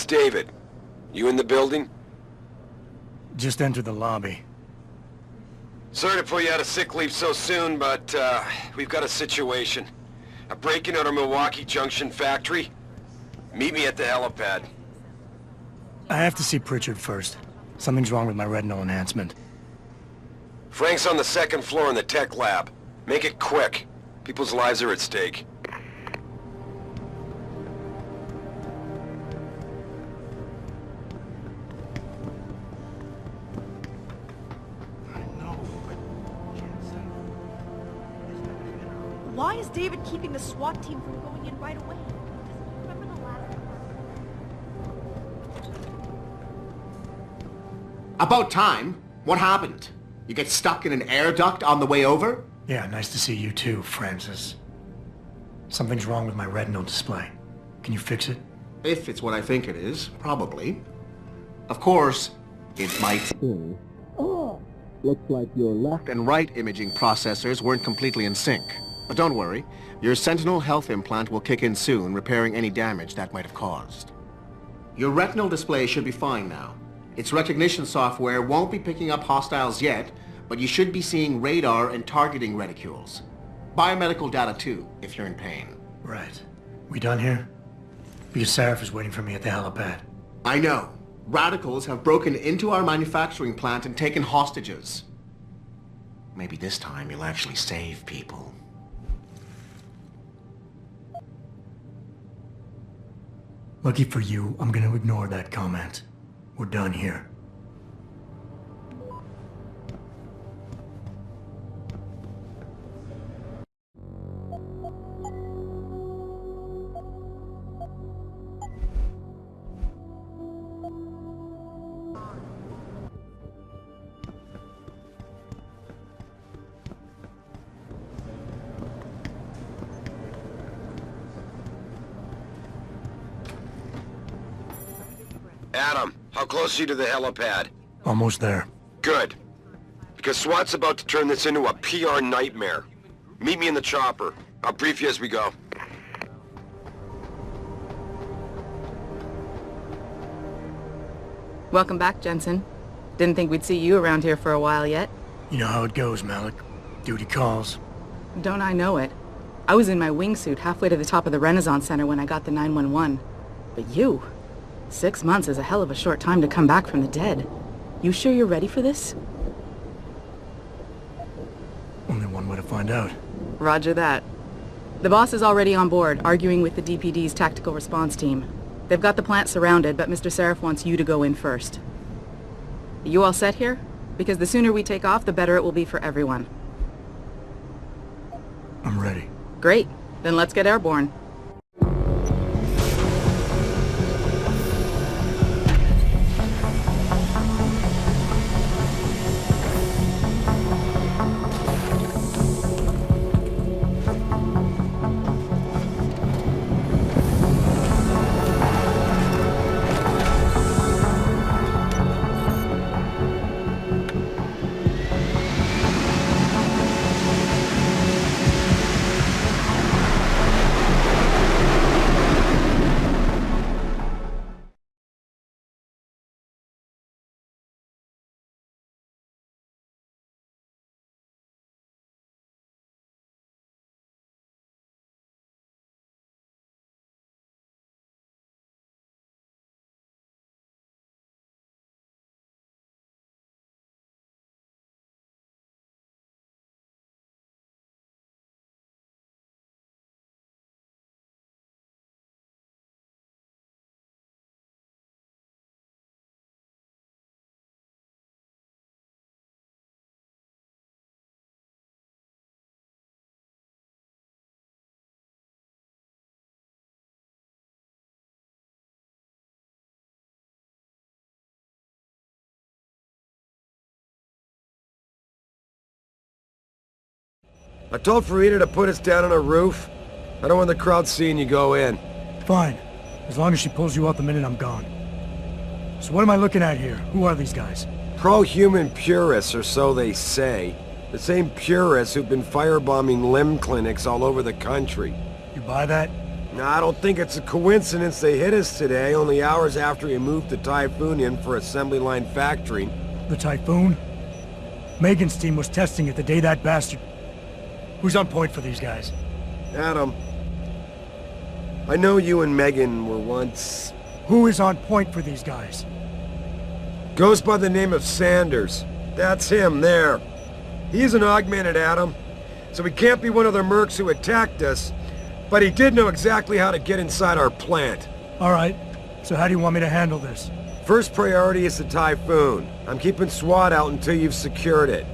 David. You in the building? Just entered the lobby. Sorry to pull you out of sick leave so soon, but, we've got a situation. A break-in at our Milwaukee Junction factory. Meet me at the helipad. I have to see Pritchard first. Something's wrong with my retinal enhancement. Frank's on the second floor in the tech lab. Make it quick. People's lives are at stake. Why is David keeping the SWAT team from going in right away? Remember the last time? About time? What happened? You get stuck in an air duct on the way over? Yeah, nice to see you too, Francis. Something's wrong with my retinal display. Can you fix it? If it's what I think it is, probably. Of course, it might. Oh, looks like your left and right imaging processors weren't completely in sync. But don't worry, your Sentinel health implant will kick in soon, repairing any damage that might have caused. Your retinal display should be fine now. Its recognition software won't be picking up hostiles yet, but you should be seeing radar and targeting reticules. Biomedical data too, if you're in pain. Right. We done here? Because Sarif is waiting for me at the helipad. I know. Radicals have broken into our manufacturing plant and taken hostages. Maybe this time you'll actually save people. Lucky for you, I'm gonna ignore that comment. We're done here. Adam, how close are you to the helipad? Almost there. Good. Because SWAT's about to turn this into a PR nightmare. Meet me in the chopper. I'll brief you as we go. Welcome back, Jensen. Didn't think we'd see you around here for a while yet. You know how it goes, Malik. Duty calls. Don't I know it? I was in my wingsuit halfway to the top of the Renaissance Center when I got the 911. But you... 6 months is a hell of a short time to come back from the dead. You sure you're ready for this? Only one way to find out. Roger that. The boss is already on board, arguing with the DPD's tactical response team. They've got the plant surrounded, but Mr. Sarif wants you to go in first. You all set here? Because the sooner we take off, the better it will be for everyone. I'm ready. Great. Then let's get airborne. I told Farida to put us down on a roof. I don't want the crowd seeing you go in. Fine. As long as she pulls you out the minute I'm gone. So what am I looking at here? Who are these guys? Pro-human purists, or so they say. The same purists who've been firebombing limb clinics all over the country. You buy that? No, I don't think it's a coincidence they hit us today, only hours after we moved the Typhoon in for assembly line factory. The Typhoon? Megan's team was testing it the day that bastard... Who's on point for these guys? Adam, I know you and Megan were once... Who is on point for these guys? Goes by the name of Sanders. That's him, there. He's an augmented Adam, so he can't be one of the mercs who attacked us, but he did know exactly how to get inside our plant. Alright, so how do you want me to handle this? First priority is the Typhoon. I'm keeping SWAT out until you've secured it.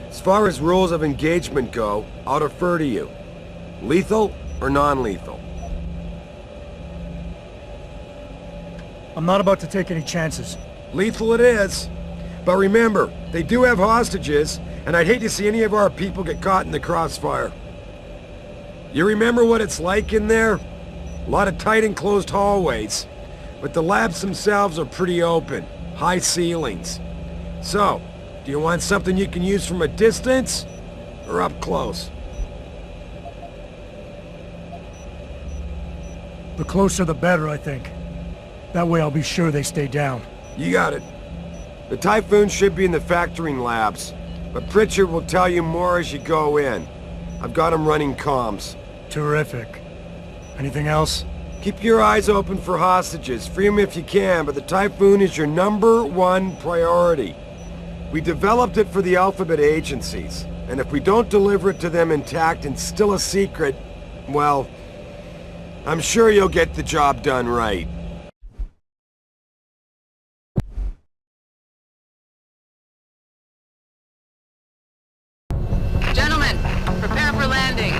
As far as rules of engagement go, I'll defer to you. Lethal or non-lethal? I'm not about to take any chances. Lethal it is. But remember, they do have hostages, and I'd hate to see any of our people get caught in the crossfire. You remember what it's like in there? A lot of tight enclosed hallways. But the labs themselves are pretty open. High ceilings. So, do you want something you can use from a distance? Or up close? The closer the better, I think. That way I'll be sure they stay down. You got it. The Typhoon should be in the factoring labs, but Pritchard will tell you more as you go in. I've got him running comms. Terrific. Anything else? Keep your eyes open for hostages. Free them if you can, but the Typhoon is your #1 priority. We developed it for the Alphabet agencies, and if we don't deliver it to them intact and still a secret, well, I'm sure you'll get the job done right. Gentlemen, prepare for landing.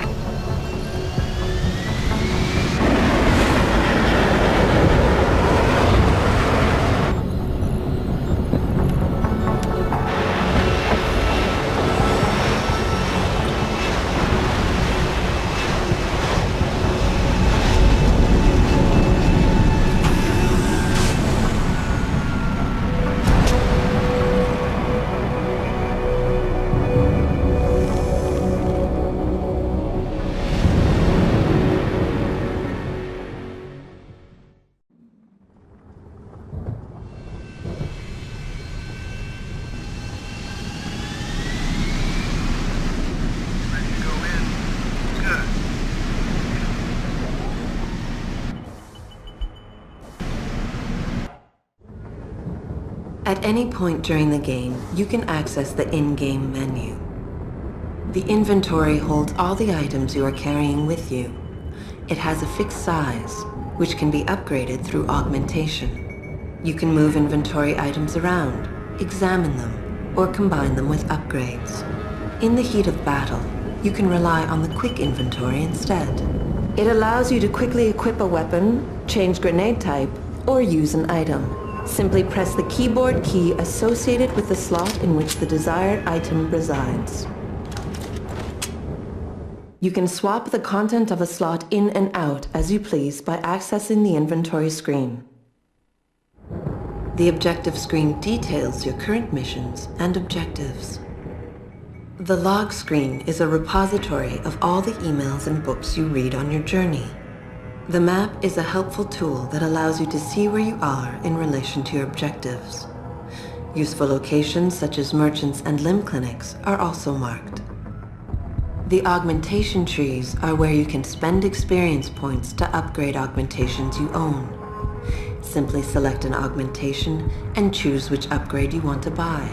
At any point during the game, you can access the in-game menu. The inventory holds all the items you are carrying with you. It has a fixed size, which can be upgraded through augmentation. You can move inventory items around, examine them, or combine them with upgrades. In the heat of battle, you can rely on the quick inventory instead. It allows you to quickly equip a weapon, change grenade type, or use an item. Simply press the keyboard key associated with the slot in which the desired item resides. You can swap the content of a slot in and out as you please by accessing the inventory screen. The objective screen details your current missions and objectives. The log screen is a repository of all the emails and books you read on your journey. The map is a helpful tool that allows you to see where you are in relation to your objectives. Useful locations such as merchants and limb clinics are also marked. The augmentation trees are where you can spend experience points to upgrade augmentations you own. Simply select an augmentation and choose which upgrade you want to buy.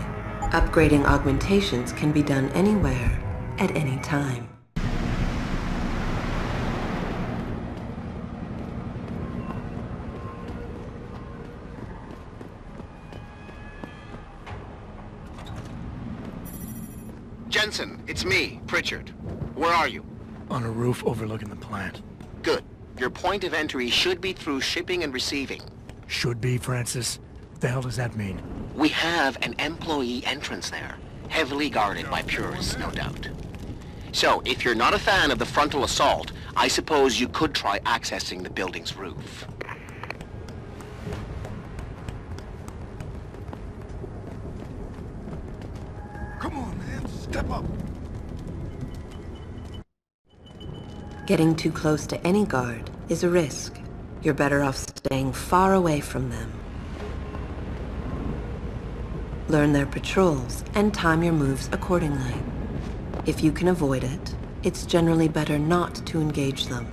Upgrading augmentations can be done anywhere, at any time. Jensen, it's me, Pritchard. Where are you? On a roof overlooking the plant. Good. Your point of entry should be through shipping and receiving. Should be, Francis. What the hell does that mean? We have an employee entrance there, heavily guarded by purists, no doubt. So, if you're not a fan of the frontal assault, I suppose you could try accessing the building's roof. Come on, man. Step up. Getting too close to any guard is a risk. You're better off staying far away from them. Learn their patrols and time your moves accordingly. If you can avoid it, it's generally better not to engage them.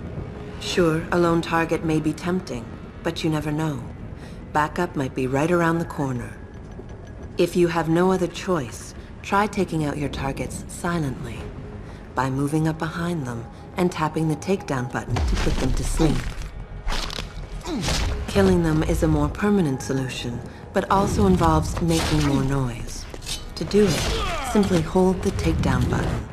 Sure, a lone target may be tempting, but you never know. Backup might be right around the corner. If you have no other choice, try taking out your targets silently by moving up behind them and tapping the takedown button to put them to sleep. Killing them is a more permanent solution, but also involves making more noise. To do it, simply hold the takedown button.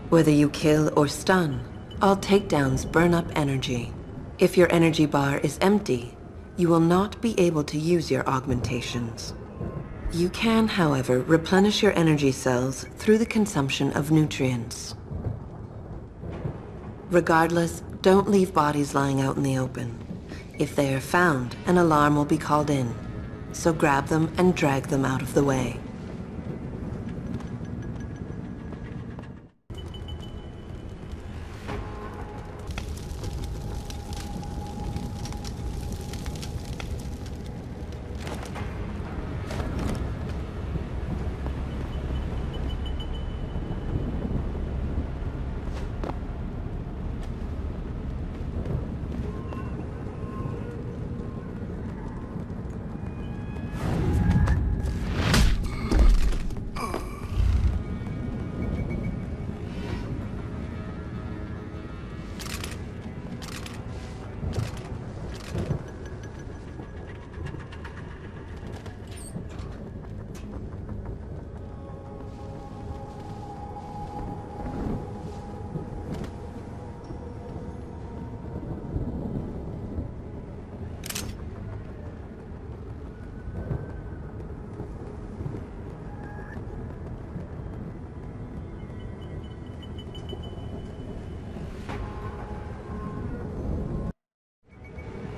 Whether you kill or stun, all takedowns burn up energy. If your energy bar is empty, you will not be able to use your augmentations. You can, however, replenish your energy cells through the consumption of nutrients. Regardless, don't leave bodies lying out in the open. If they are found, an alarm will be called in, so grab them and drag them out of the way.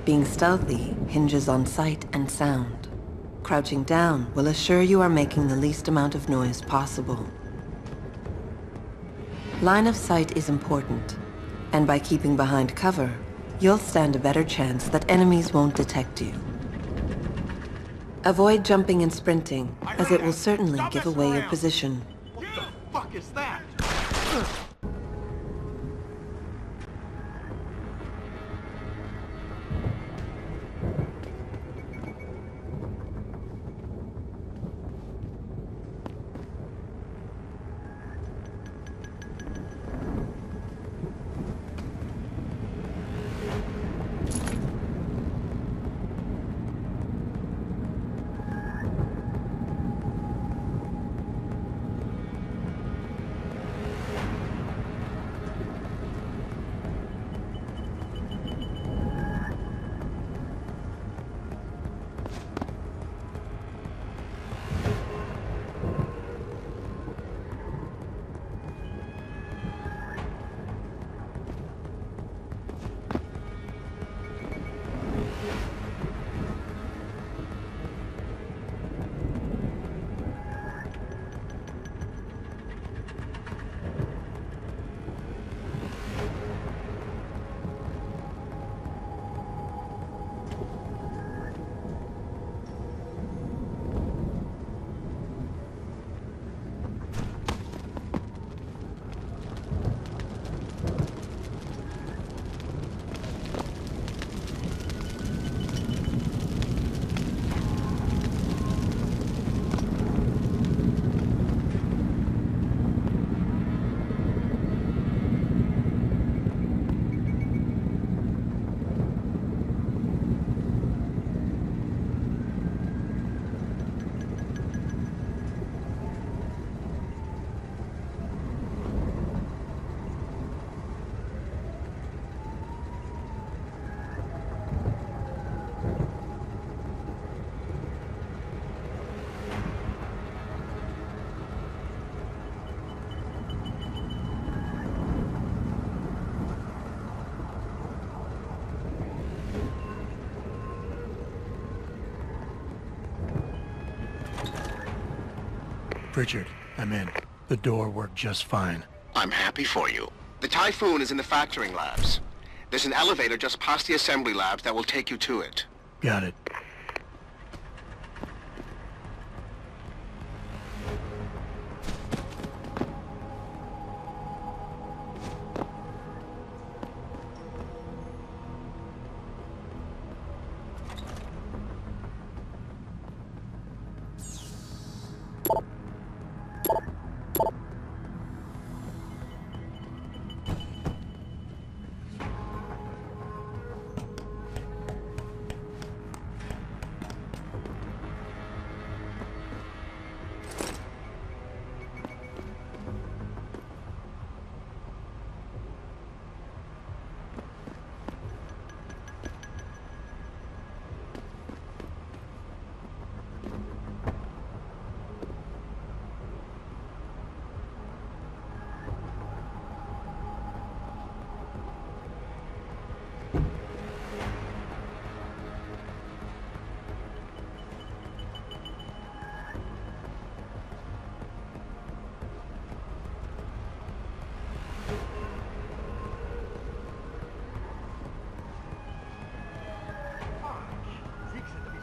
Being stealthy hinges on sight and sound. Crouching down will assure you are making the least amount of noise possible. Line of sight is important, and by keeping behind cover, you'll stand a better chance that enemies won't detect you. Avoid jumping and sprinting, as it will certainly give away your position. What the fuck is that? Richard, I'm in. The door worked just fine. I'm happy for you. The Typhoon is in the factoring labs. There's an elevator just past the assembly labs that will take you to it. Got it.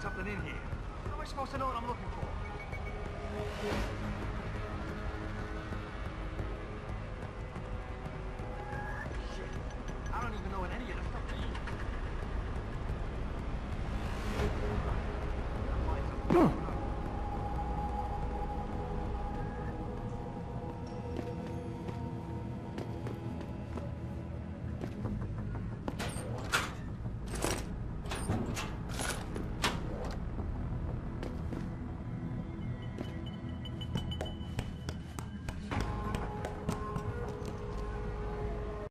Something in here. How am I supposed to know what I'm looking for? Shit. I don't even know what any of the stuff means.